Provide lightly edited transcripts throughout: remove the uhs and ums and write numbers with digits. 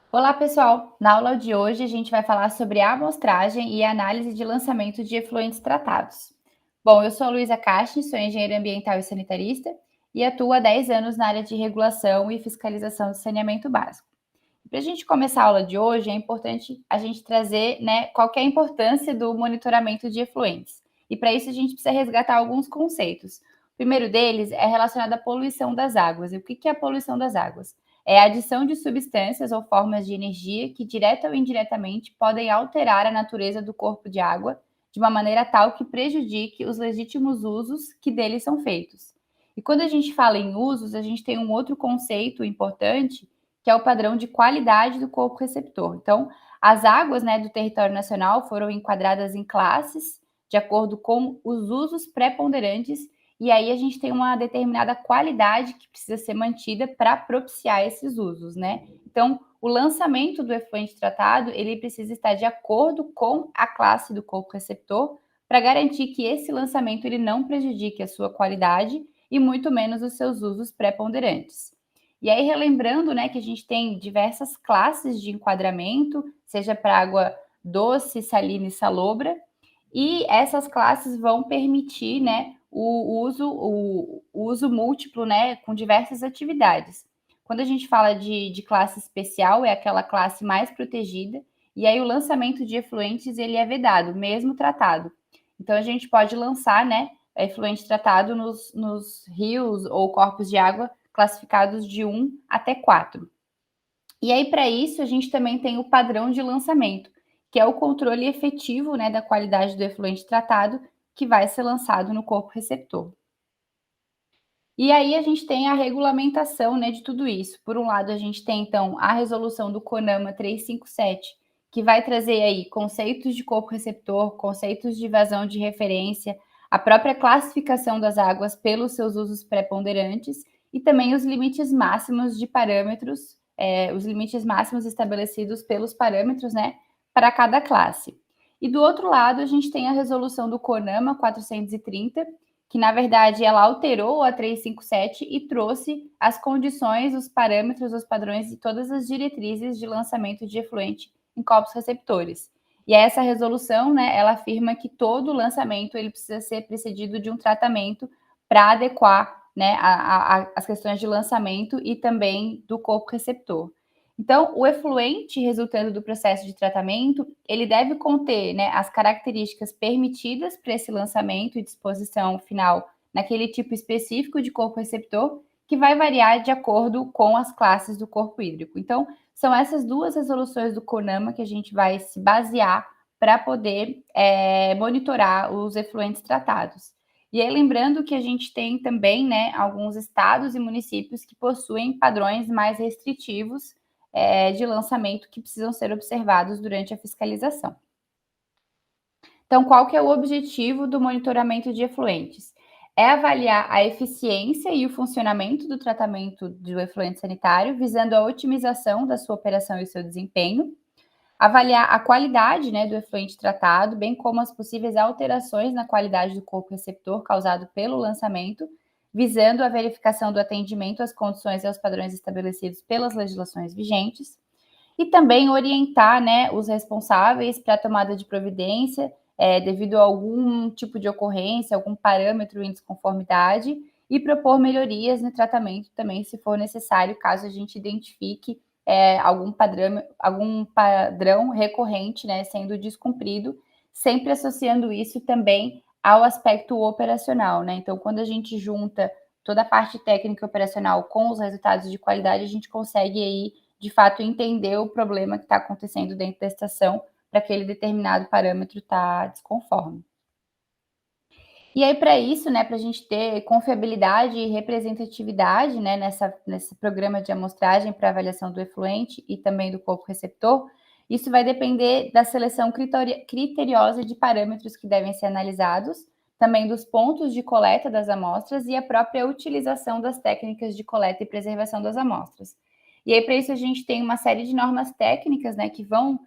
Olá, pessoal! Na aula de hoje a gente vai falar sobre a amostragem e a análise de lançamento de efluentes tratados. Bom, eu sou a Luísa Castro, sou engenheira ambiental e sanitarista e atuo há 10 anos na área de regulação e fiscalização de saneamento básico. Para a gente começar a aula de hoje, é importante a gente trazer, qual que é a importância do monitoramento de efluentes. E para isso a gente precisa resgatar alguns conceitos. O primeiro deles é relacionado à poluição das águas. E o que é a poluição das águas? É a adição de substâncias ou formas de energia que, direta ou indiretamente, podem alterar a natureza do corpo de água de uma maneira tal que prejudique os legítimos usos que deles são feitos. E quando a gente fala em usos, a gente tem um outro conceito importante, que é o padrão de qualidade do corpo receptor. Então, as águas, do território nacional foram enquadradas em classes de acordo com os usos preponderantes, e aí a gente tem uma determinada qualidade que precisa ser mantida para propiciar esses usos, Então, o lançamento do efluente tratado, ele precisa estar de acordo com a classe do corpo receptor para garantir que esse lançamento ele não prejudique a sua qualidade e muito menos os seus usos preponderantes. E aí, relembrando, que a gente tem diversas classes de enquadramento, seja para água doce, salina e salobra, e essas classes vão permitir, o uso múltiplo, com diversas atividades. Quando a gente fala de classe especial, é aquela classe mais protegida, e aí o lançamento de efluentes, ele é vedado, mesmo tratado. Então, a gente pode lançar, efluente tratado nos rios ou corpos de água classificados de 1 até 4. E aí, para isso, a gente também tem o padrão de lançamento, que é o controle efetivo, da qualidade do efluente tratado que vai ser lançado no corpo receptor. E aí a gente tem a regulamentação, de tudo isso. Por um lado, a gente tem, então, a resolução do CONAMA 357, que vai trazer aí conceitos de corpo receptor, conceitos de vazão de referência, a própria classificação das águas pelos seus usos preponderantes e também os limites máximos de parâmetros, os limites máximos estabelecidos pelos parâmetros, para cada classe. E do outro lado, a gente tem a resolução do CONAMA 430, que na verdade ela alterou a 357 e trouxe as condições, os parâmetros, os padrões e todas as diretrizes de lançamento de efluente em corpos receptores. E essa resolução, ela afirma que todo lançamento ele precisa ser precedido de um tratamento para adequar, as questões de lançamento e também do corpo receptor. Então, o efluente resultando do processo de tratamento, ele deve conter, as características permitidas para esse lançamento e disposição final naquele tipo específico de corpo receptor, que vai variar de acordo com as classes do corpo hídrico. Então, são essas duas resoluções do CONAMA que a gente vai se basear para poder monitorar os efluentes tratados. E aí, lembrando que a gente tem também, alguns estados e municípios que possuem padrões mais restritivos de lançamento que precisam ser observados durante a fiscalização. Então, qual que é o objetivo do monitoramento de efluentes? É avaliar a eficiência e o funcionamento do tratamento do efluente sanitário, visando a otimização da sua operação e o seu desempenho, avaliar a qualidade, do efluente tratado, bem como as possíveis alterações na qualidade do corpo receptor causado pelo lançamento, visando a verificação do atendimento às condições e aos padrões estabelecidos pelas legislações vigentes, e também orientar, os responsáveis para a tomada de providência devido a algum tipo de ocorrência, algum parâmetro em desconformidade, e propor melhorias no tratamento também, se for necessário, caso a gente identifique algum padrão recorrente, sendo descumprido, sempre associando isso também ao aspecto operacional, Então, quando a gente junta toda a parte técnica e operacional com os resultados de qualidade, a gente consegue aí, de fato, entender o problema que está acontecendo dentro da estação para aquele determinado parâmetro estar desconforme. E aí, para isso, para a gente ter confiabilidade e representatividade, nesse programa de amostragem para avaliação do efluente e também do corpo receptor, isso vai depender da seleção criteriosa de parâmetros que devem ser analisados, também dos pontos de coleta das amostras e a própria utilização das técnicas de coleta e preservação das amostras. E aí, para isso, a gente tem uma série de normas técnicas, né, que vão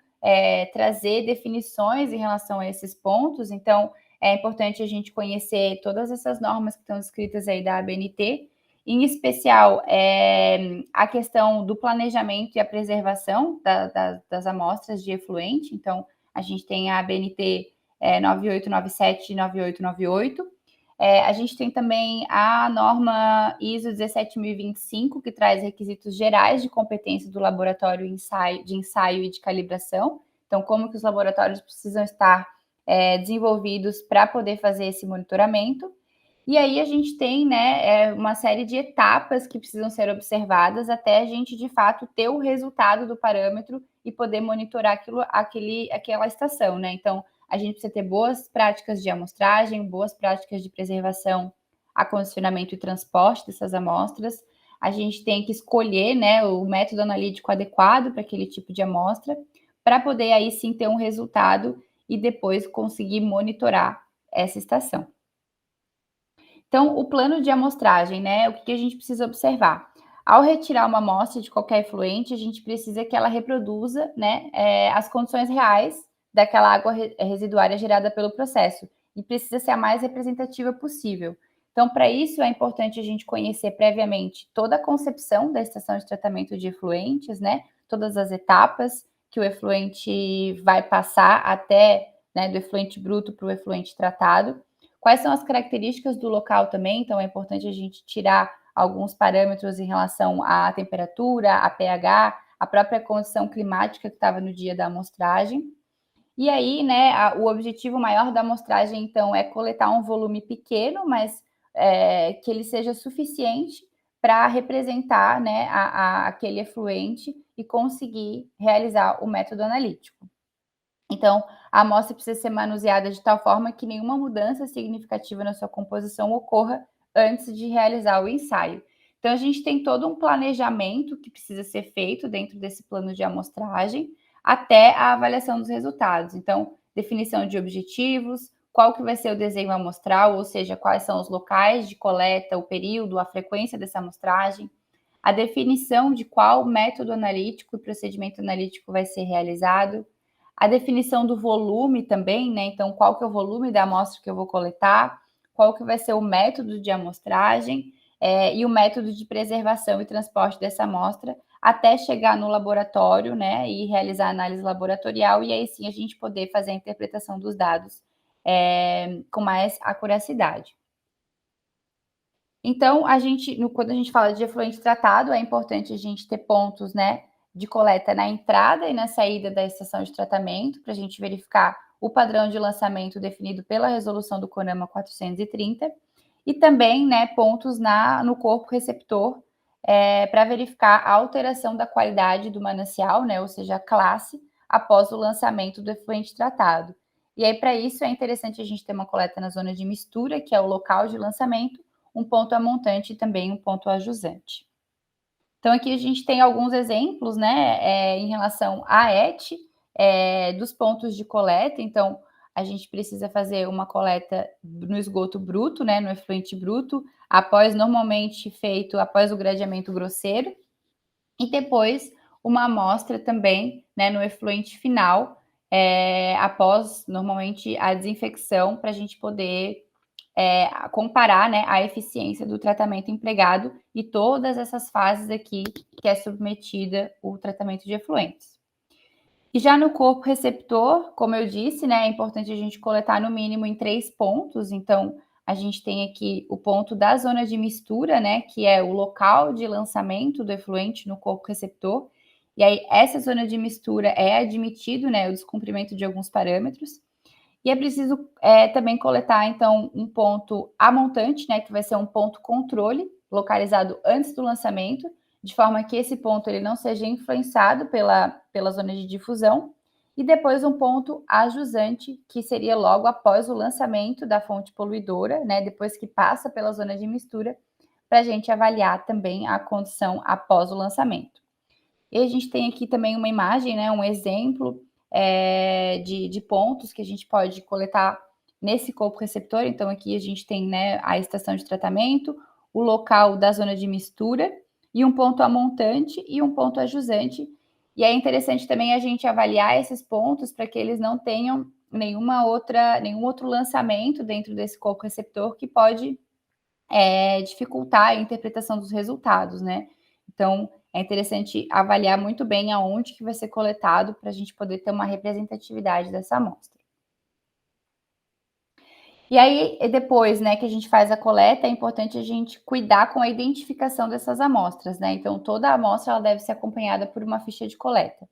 trazer definições em relação a esses pontos. Então, é importante a gente conhecer todas essas normas que estão escritas aí da ABNT, em especial a questão do planejamento e a preservação das amostras de efluente. Então, a gente tem a ABNT 9897 e 9898. A gente tem também a norma ISO 17025, que traz requisitos gerais de competência do laboratório de ensaio e de calibração. Então, como que os laboratórios precisam estar desenvolvidos para poder fazer esse monitoramento. E aí a gente tem, né, uma série de etapas que precisam ser observadas até a gente, de fato, ter o resultado do parâmetro e poder monitorar aquela estação, né? Então, a gente precisa ter boas práticas de amostragem, boas práticas de preservação, acondicionamento e transporte dessas amostras. A gente tem que escolher, né, o método analítico adequado para aquele tipo de amostra, para poder aí sim ter um resultado e depois conseguir monitorar essa estação. Então, o plano de amostragem, né? O que a gente precisa observar? Ao retirar uma amostra de qualquer efluente, a gente precisa que ela reproduza, né, as condições reais daquela água residuária gerada pelo processo e precisa ser a mais representativa possível. Então, para isso, é importante a gente conhecer previamente toda a concepção da estação de tratamento de efluentes, né? Todas as etapas que o efluente vai passar até, né, do efluente bruto para o efluente tratado. Quais são as características do local também? Então, é importante a gente tirar alguns parâmetros em relação à temperatura, a pH, a própria condição climática que estava no dia da amostragem. E aí, né, o objetivo maior da amostragem, então, é coletar um volume pequeno, mas que ele seja suficiente para representar, né, aquele efluente e conseguir realizar o método analítico. Então, a amostra precisa ser manuseada de tal forma que nenhuma mudança significativa na sua composição ocorra antes de realizar o ensaio. Então, a gente tem todo um planejamento que precisa ser feito dentro desse plano de amostragem até a avaliação dos resultados. Então, definição de objetivos, qual que vai ser o desenho amostral, ou seja, quais são os locais de coleta, o período, a frequência dessa amostragem, a definição de qual método analítico e procedimento analítico vai ser realizado, a definição do volume também, né? Então, qual que é o volume da amostra que eu vou coletar, qual que vai ser o método de amostragem e o método de preservação e transporte dessa amostra até chegar no laboratório, né? E realizar a análise laboratorial e aí sim a gente poder fazer a interpretação dos dados com mais acuracidade. Então, quando a gente fala de efluente tratado, é importante a gente ter pontos, né, de coleta na entrada e na saída da estação de tratamento, para a gente verificar o padrão de lançamento definido pela resolução do CONAMA 430, e também, né, pontos no corpo receptor, para verificar a alteração da qualidade do manancial, né, ou seja, a classe, após o lançamento do efluente tratado. E aí, para isso, é interessante a gente ter uma coleta na zona de mistura, que é o local de lançamento, um ponto a montante e também um ponto a jusante. Então, aqui a gente tem alguns exemplos, né, em relação à ET, dos pontos de coleta. Então, a gente precisa fazer uma coleta no esgoto bruto, né, no efluente bruto, normalmente feito após o gradeamento grosseiro, e depois uma amostra também, né, no efluente final, após, normalmente, a desinfecção, para a gente poder comparar, né, a eficiência do tratamento empregado e todas essas fases aqui que é submetida o tratamento de efluentes. E já no corpo receptor, como eu disse, né, é importante a gente coletar no mínimo em 3 pontos. Então, a gente tem aqui o ponto da zona de mistura, né, que é o local de lançamento do efluente no corpo receptor. E aí, essa zona de mistura é admitido, né, o descumprimento de alguns parâmetros. E é preciso também coletar, então, um ponto amontante, né, que vai ser um ponto controle, localizado antes do lançamento, de forma que esse ponto ele não seja influenciado pela zona de difusão, e depois um ponto ajusante, que seria logo após o lançamento da fonte poluidora, né, depois que passa pela zona de mistura, para a gente avaliar também a condição após o lançamento. E a gente tem aqui também uma imagem, né, um exemplo de pontos que a gente pode coletar nesse corpo receptor. Então, aqui a gente tem, né, a estação de tratamento, o local da zona de mistura, e um ponto amontante e um ponto ajusante. E é interessante também a gente avaliar esses pontos para que eles não tenham nenhum outro lançamento dentro desse co-receptor que pode dificultar a interpretação dos resultados, né? Então, é interessante avaliar muito bem aonde que vai ser coletado para a gente poder ter uma representatividade dessa amostra. E aí, depois, né, que a gente faz a coleta, é importante a gente cuidar com a identificação dessas amostras, né? Então, toda amostra ela deve ser acompanhada por uma ficha de coleta.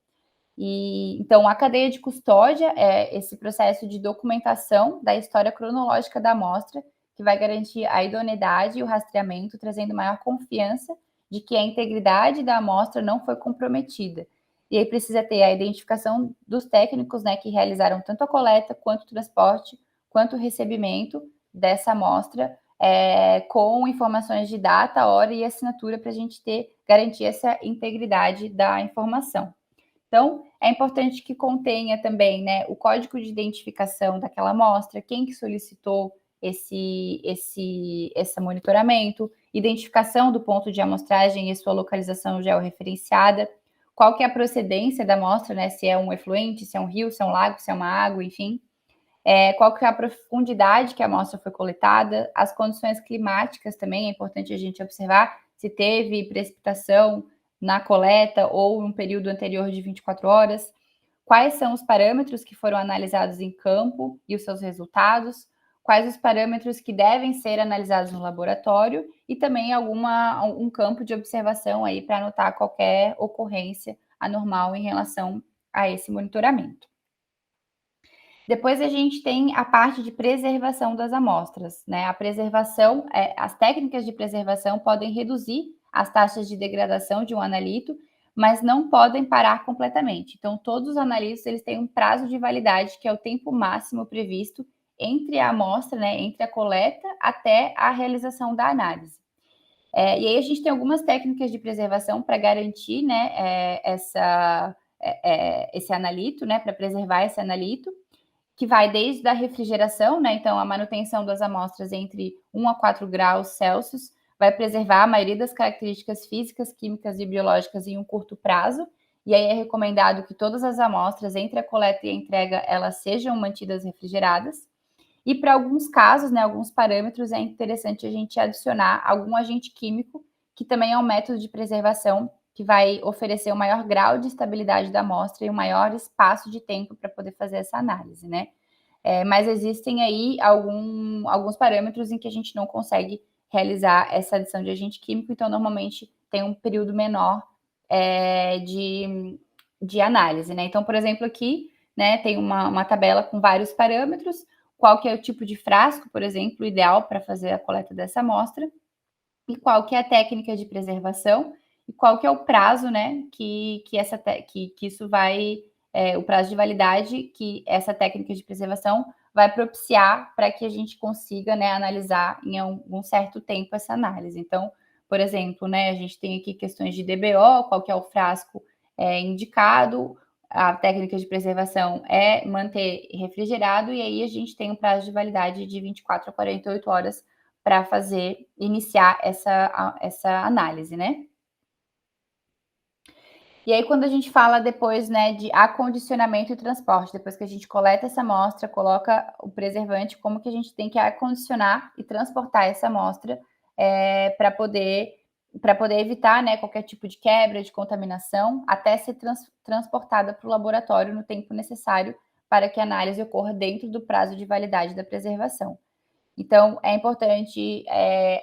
E então a cadeia de custódia é esse processo de documentação da história cronológica da amostra, que vai garantir a idoneidade e o rastreamento, trazendo maior confiança de que a integridade da amostra não foi comprometida. E aí precisa ter a identificação dos técnicos, né, que realizaram tanto a coleta, quanto o transporte, quanto o recebimento dessa amostra, com informações de data, hora e assinatura para a gente garantir essa integridade da informação. Então, é importante que contenha também, né, o código de identificação daquela amostra, quem que solicitou esse monitoramento, identificação do ponto de amostragem e sua localização georreferenciada, qual que é a procedência da amostra, né, se é um efluente, se é um rio, se é um lago, se é uma água, enfim. Qual que é a profundidade que a amostra foi coletada, as condições climáticas também, é importante a gente observar se teve precipitação na coleta ou um período anterior de 24 horas, quais são os parâmetros que foram analisados em campo e os seus resultados, quais os parâmetros que devem ser analisados no laboratório e também um campo de observação aí para anotar qualquer ocorrência anormal em relação a esse monitoramento. Depois a gente tem a parte de preservação das amostras, né? A preservação, as técnicas de preservação podem reduzir as taxas de degradação de um analito, mas não podem parar completamente. Então, todos os analitos eles têm um prazo de validade, que é o tempo máximo previsto entre a amostra, né? Entre a coleta até a realização da análise. E aí a gente tem algumas técnicas de preservação para garantir, né? Esse analito, né? Para preservar esse analito, que vai desde a refrigeração, né? Então, a manutenção das amostras entre 1 a 4 graus Celsius vai preservar a maioria das características físicas, químicas e biológicas em um curto prazo. E aí é recomendado que todas as amostras entre a coleta e a entrega elas sejam mantidas refrigeradas. E para alguns casos, né, alguns parâmetros, é interessante a gente adicionar algum agente químico, que também é um método de preservação que vai oferecer um maior grau de estabilidade da amostra e um maior espaço de tempo para poder fazer essa análise, né? Mas existem aí alguns parâmetros em que a gente não consegue realizar essa adição de agente químico, então normalmente tem um período menor de análise, né? Então, por exemplo, aqui, né, tem uma tabela com vários parâmetros, qual que é o tipo de frasco, por exemplo, ideal para fazer a coleta dessa amostra, e qual que é a técnica de preservação, e qual que é o prazo, né, que isso vai, o prazo de validade que essa técnica de preservação vai propiciar para que a gente consiga, né, analisar em algum certo tempo essa análise. Então, por exemplo, né, a gente tem aqui questões de DBO, qual que é o frasco indicado, a técnica de preservação é manter refrigerado, e aí a gente tem um prazo de validade de 24 a 48 horas para iniciar essa análise, né? E aí, quando a gente fala depois, né, de acondicionamento e transporte, depois que a gente coleta essa amostra, coloca o preservante, como que a gente tem que acondicionar e transportar essa amostra para poder evitar, né, qualquer tipo de quebra, de contaminação, até ser transportada para o laboratório no tempo necessário para que a análise ocorra dentro do prazo de validade da preservação. Então, é importante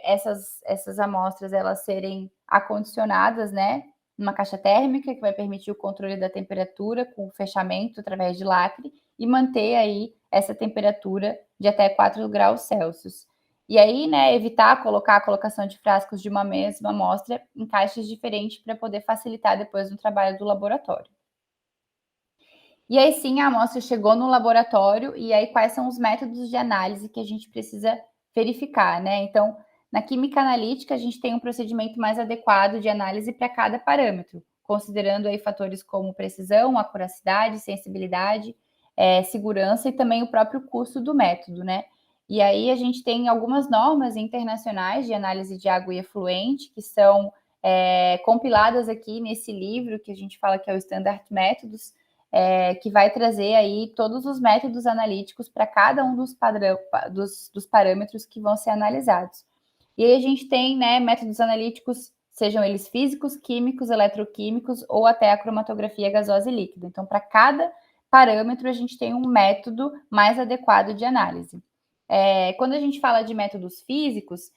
essas amostras elas serem acondicionadas, né, numa caixa térmica que vai permitir o controle da temperatura com fechamento através de lacre e manter aí essa temperatura de até 4 graus Celsius. E aí, né, evitar colocar a colocação de frascos de uma mesma amostra em caixas diferentes para poder facilitar depois o trabalho do laboratório. E aí sim, a amostra chegou no laboratório, e aí quais são os métodos de análise que a gente precisa verificar, né? Então, na química analítica, a gente tem um procedimento mais adequado de análise para cada parâmetro, considerando aí fatores como precisão, acuracidade, sensibilidade, segurança e também o próprio custo do método, né? E aí a gente tem algumas normas internacionais de análise de água e efluente, que são compiladas aqui nesse livro, que a gente fala que é o Standard Métodos, que vai trazer aí todos os métodos analíticos para cada um dos parâmetros que vão ser analisados. E aí a gente tem, né, métodos analíticos, sejam eles físicos, químicos, eletroquímicos ou até a cromatografia gasosa e líquida. Então, para cada parâmetro, a gente tem um método mais adequado de análise. Quando a gente fala de métodos físicos,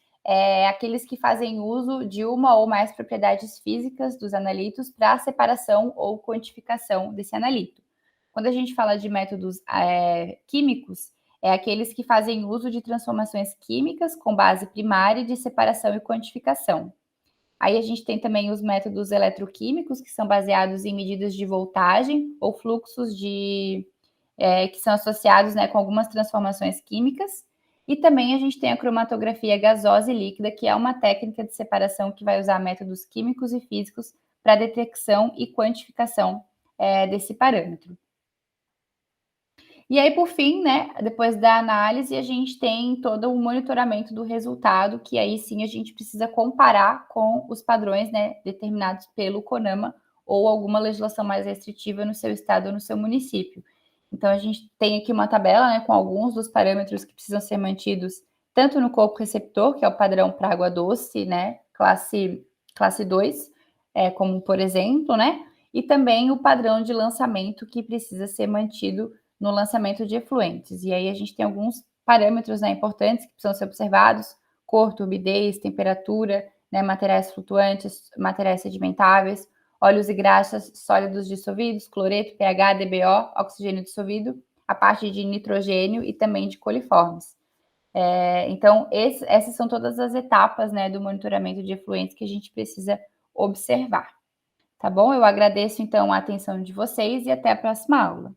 aqueles que fazem uso de uma ou mais propriedades físicas dos analitos para a separação ou quantificação desse analito. Quando a gente fala de métodos químicos, aqueles que fazem uso de transformações químicas com base primária de separação e quantificação. Aí a gente tem também os métodos eletroquímicos, que são baseados em medidas de voltagem ou fluxos que são associados, né, com algumas transformações químicas. E também a gente tem a cromatografia gasosa e líquida, que é uma técnica de separação que vai usar métodos químicos e físicos para detecção e quantificação desse parâmetro. E aí, por fim, né, depois da análise, a gente tem todo o monitoramento do resultado, que aí sim a gente precisa comparar com os padrões, né, determinados pelo CONAMA ou alguma legislação mais restritiva no seu estado ou no seu município. Então, a gente tem aqui uma tabela, né, com alguns dos parâmetros que precisam ser mantidos, tanto no corpo receptor, que é o padrão para água doce, né, classe 2, como por exemplo, né, e também o padrão de lançamento que precisa ser mantido no lançamento de efluentes. E aí a gente tem alguns parâmetros, né, importantes que precisam ser observados: cor, turbidez, temperatura, né, materiais flutuantes, materiais sedimentáveis, óleos e graxas sólidos dissolvidos, cloreto, pH, DBO, oxigênio dissolvido, a parte de nitrogênio e também de coliformes. Então, essas são todas as etapas, né, do monitoramento de efluentes que a gente precisa observar. Tá bom? Eu agradeço, então, a atenção de vocês e até a próxima aula.